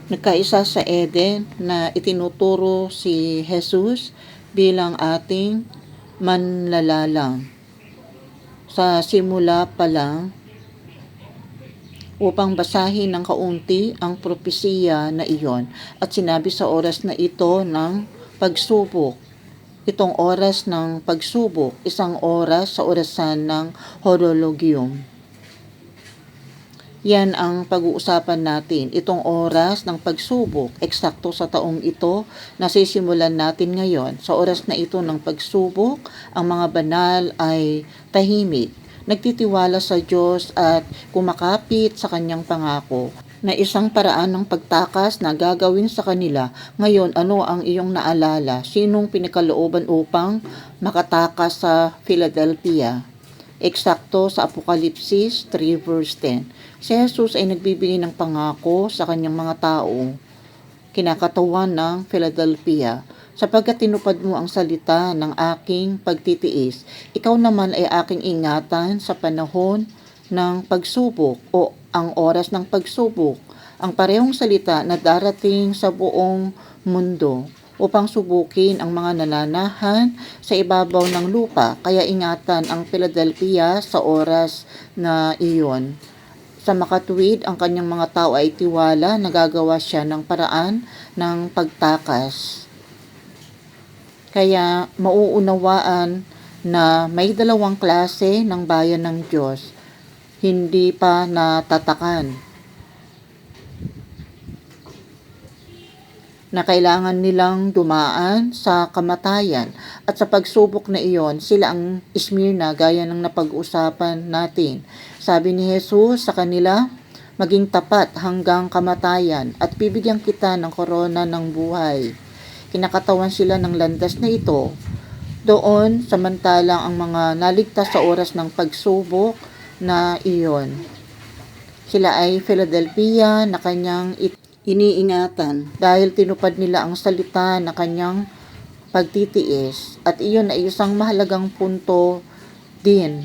Nagkaisa sa Eden na itinuturo si Jesus bilang ating manlalalang. Sa simula pa lang, upang basahin ng kaunti ang propesiya na iyon at sinabi sa oras na ito ng pagsubok. Itong oras ng pagsubok, isang oras sa orasan ng horologium. Yan ang pag-uusapan natin, itong oras ng pagsubok, eksakto sa taong ito, nasisimulan natin ngayon. Sa oras na ito ng pagsubok, ang mga banal ay tahimik, nagtitiwala sa Diyos at kumakapit sa kanyang pangako na isang paraan ng pagtakas na gagawin sa kanila. Ngayon, ano ang iyong naalala? Sinong pinakalooban upang makatakas sa Philadelphia? Eksakto sa Apokalipsis 3 verse 10. Si Jesus ay nagbibigay ng pangako sa kanyang mga tao, kinakatawan ng Philadelphia. Sapagkat tinupad mo ang salita ng aking pagtitiis, ikaw naman ay aking ingatan sa panahon ng pagsubok o ang oras ng pagsubok, ang parehong salita na darating sa buong mundo upang subukin ang mga nananahan sa ibabaw ng lupa. Kaya ingatan ang Philadelphia sa oras na iyon. Sa makatuwid, ang kanyang mga tao ay tiwala na gagawa siya ng paraan ng pagtakas. Kaya mauunawaan na may dalawang klase ng bayan ng Diyos, hindi pa natatakan, na kailangan nilang dumaan sa kamatayan. At sa pagsubok na iyon, sila ang Smyrna gaya ng napag-usapan natin. Sabi ni Jesus sa kanila, maging tapat hanggang kamatayan at bibigyan kita ng korona ng buhay. Kinakatawan sila ng landas na ito. Doon, samantalang ang mga naligtas sa oras ng pagsubok na iyon, sila ay Philadelphia na kanyang iniingatan dahil tinupad nila ang salita na kanyang pagtitiis, at iyon ay isang mahalagang punto din.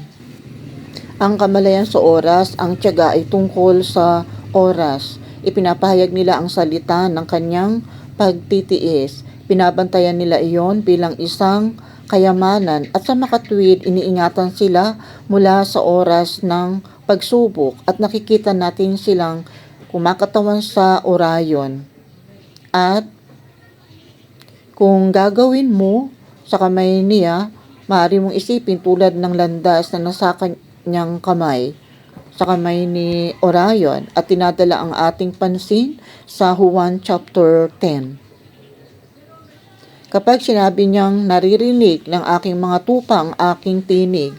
Ang kamalayan sa oras, ang tiyaga ay tungkol sa oras. Ipinapahayag nila ang salita ng kanyang pagtitiis. Binabantayan nila iyon bilang isang kayamanan at sa makatuwid iniingatan sila mula sa oras ng pagsubok at nakikita natin silang kumakatawan sa orayon. At kung gagawin mo sa kamay niya, maaari mong isipin tulad ng landas na nasa kanyang kamay, sa kamay ni Orion, at tinadala ang ating pansin sa Juan chapter 10. Kapag sinabi niyang naririnig ng aking mga tupa ang aking tinig,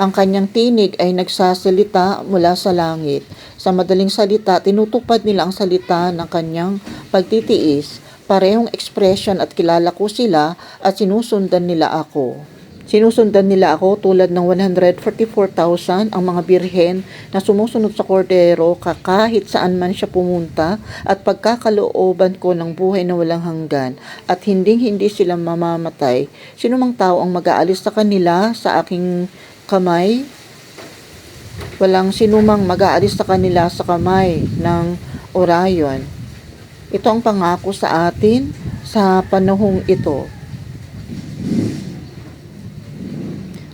ang kanyang tinig ay nagsasalita mula sa langit. Sa madaling salita, tinutupad nila ang salita ng kanyang pagtitiis. Parehong expression at kilala ko sila at sinusundan nila ako. Sinusundan nila ako tulad ng 144,000 ang mga birhen na sumusunod sa kordero kahit saan man siya pumunta, at pagkakalooban ko ng buhay na walang hanggan at hindi sila mamamatay. Sino mang tao ang mag-aalis sa kanila sa aking kamay, walang sinumang mag-aalis sa kanila sa kamay ng Orion. Ito ang pangako sa atin sa panahong ito,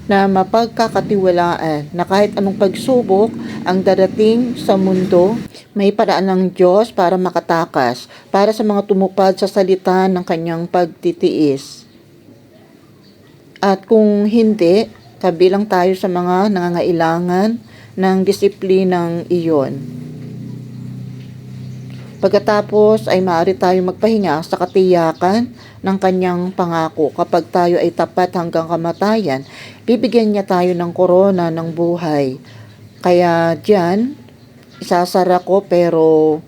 na mapagkakatiwalaan na kahit anong pagsubok ang darating sa mundo, may paraan ng Diyos para makatakas, para sa mga tumupad sa salita ng kanyang pagtitiis. At kung hindi, kabilang tayo sa mga nangangailangan ng disiplinang iyon. Pagkatapos ay maaari tayong magpahinga sa katiyakan ng kanyang pangako. Kapag tayo ay tapat hanggang kamatayan, bibigyan niya tayo ng korona ng buhay. Kaya diyan, isasara ko, pero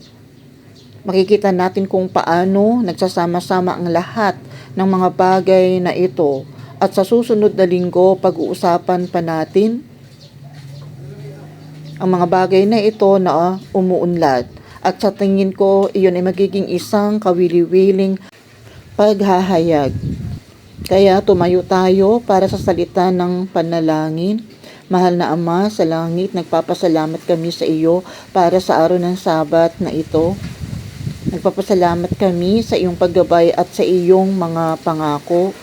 makikita natin kung paano nagsasama-sama ang lahat ng mga bagay na ito. At sa susunod na linggo, pag-uusapan pa natin ang mga bagay na ito na umuunlad. At sa tingin ko, iyon ay magiging isang kawili-wiling paghahayag. Kaya tumayo tayo para sa salita ng panalangin. Mahal na Ama sa langit, nagpapasalamat kami sa iyo para sa araw ng Sabat na ito. Nagpapasalamat kami sa iyong paggabay at sa iyong mga pangako.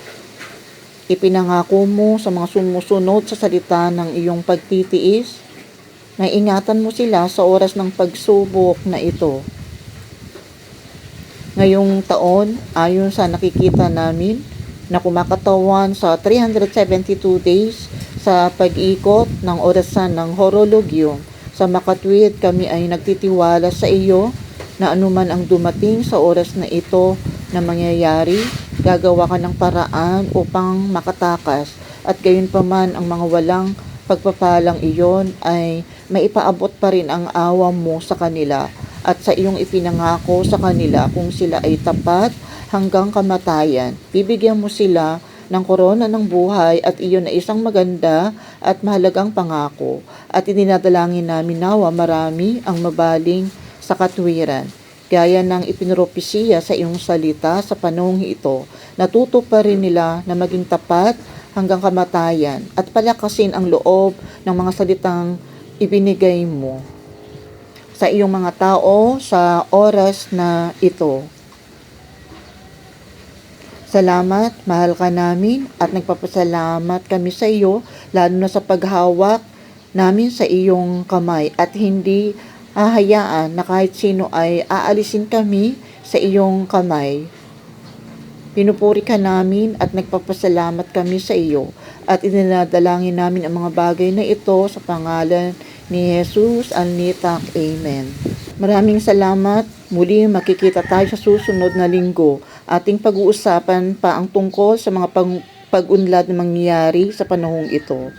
Ipinangako mo sa mga sumusunod sa salita ng iyong pagtitiis na ingatan mo sila sa oras ng pagsubok na ito. Ngayong taon, ayon sa nakikita namin, na kumakatawan sa 372 days sa pag-ikot ng orasan ng horologyo, sa makatwid kami ay nagtitiwala sa iyo na anuman ang dumating sa oras na ito na mangyayari, gagawa ka ng paraan upang makatakas, at gayon pa man ang mga walang pagpapalang iyon ay maipaabot pa rin ang awa mo sa kanila at sa iyong ipinangako sa kanila kung sila ay tapat hanggang kamatayan. Bibigyan mo sila ng korona ng buhay at iyon ay isang maganda at mahalagang pangako. At idinadalangin namin nawa marami ang mabaling sa katwiran. Gaya ng ipinropesiya sa iyong salita sa panahong ito, natuto pa rin nila na maging tapat hanggang kamatayan at palakasin ang loob ng mga salitang ibinigay mo sa iyong mga tao sa oras na ito. Salamat, mahal ka namin at nagpapasalamat kami sa iyo, lalo na sa paghawak namin sa iyong kamay at hindi hahayaan na kahit sino ay aalisin kami sa iyong kamay. Pinupuri ka namin at nagpapasalamat kami sa iyo at idinadalangin namin ang mga bagay na ito sa pangalan ni Jesus Alnitak. Amen. Maraming salamat. Muli makikita tayo sa susunod na linggo. Ating pag-uusapan pa ang tungkol sa mga pag-unlad na mangyayari sa panahong ito.